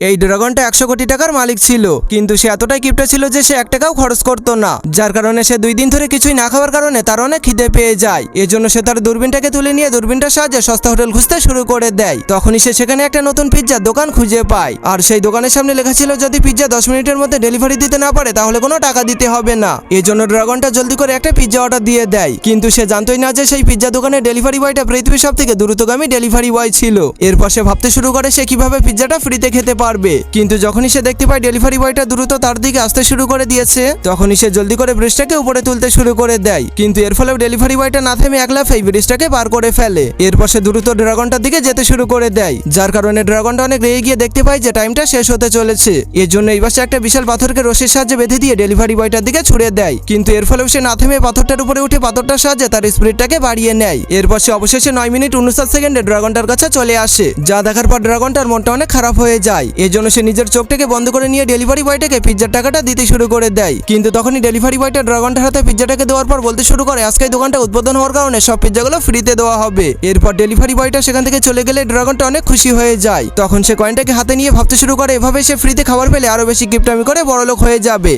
এই ড্রাগনটা 100 কোটি টাকার মালিক ছিল, কিন্তু সে এতটাই কিপটা ছিল যে সে 1 টাকাও খরচ করতো না, যার কারণে সে 2 দিন ধরে কিছুই না খাওয়ার কারণে তার অনেক খিদে পেয়ে যায়। এজন্য সে তার দূরবীনটাকে তুলে নিয়ে দূরবীনটার সাহায্যে সস্তা হোটেল খুঁজতে শুরু করে দেয়। তখনই সে সেখানে একটা নতুন পিৎজার দোকান খুঁজে পায়, আর সেই দোকানের সামনে লেখা ছিল যদি পিৎজা 10 মিনিটের মধ্যে ডেলিভারি দিতে না পারে তাহলে কোনো টাকা দিতে হবে না। এজন্য ড্রাগনটা জলদি করে একটা পিৎজা অর্ডার দিয়ে দেয়, কিন্তু সে জানতোই না যে সেই পিৎজা দোকানের ডেলিভারি বয়টা পৃথিবীর সবথেকে দ্রুতগামী ডেলিভারি বয় ছিল। এরপর সে ভাবতে শুরু করে সে কিভাবে পিৎজাটা ফ্রিতে খেতে পারবে, কিন্তু যখনই সে দেখতে পায় ডেলিভারি বয়টা দ্রুত তার দিকে আসতে শুরু করে দিয়েছে, তখনই সে জলদি করে ব্রিজটাকে উপরে তুলতে শুরু করে দেয়। কিন্তু এর ফলেও ডেলিভারি বয়টা না থেমে এক লাফে এই ব্রিজটাকে পার করে ফেলে। এরপর সে দ্রুত ড্রাগনটার দিকে যেতে শুরু করে দেয়, যার কারণে ড্রাগনটা অনেক রেগে গিয়ে দেখতে পায় যে টাইমটা শেষ হতে চলেছে। এর জন্য এইবার সে একটা বিশাল পাথরকে রশির সাহায্যে বেঁধে দিয়ে ডেলিভারি বয়টার দিকে ছুড়ে দেয়, কিন্তু এর ফলেও সে না থেমে পাথরটার উপরে উঠে পাথরটার সাহায্যে তার স্পিডটাকে বাড়িয়ে নেয়। এরপর সে অবশেষে 9 মিনিট 59 সেকেন্ডে ড্রাগনটার কাছে চলে আসে, যা দেখার পর ড্রাগনটার মনটা অনেক খারাপ হয়ে যায়। এর জন্য সে নিজের চোখটাকে বন্ধ করে নিয়ে ডেলিভারি বয়টাকে পিৎজার টাকাটা দিতে শুরু করে দেয়। কিন্তু তখনই ডেলিভারি বয়টা ড্রাগনটার হাতে পিৎজাটাকে দেওয়ার পর বলতে শুরু করে আজকে এই দোকানটা উদ্বোধন হওয়ার কারণে সব পিৎজাগুলো ফ্রিতে দেওয়া হবে। এরপর ডেলিভারি বয়টা সেখান থেকে চলে গেলে ড্রাগনটা অনেক খুশি হয়ে যায়। তখন সে কয়েনটাকে হাতে নিয়ে ভাবতে শুরু করে এভাবে সে ফ্রিতে খাবার পেলে আরো বেশি গিফট আমি করে বড়লোক হয়ে যাবে।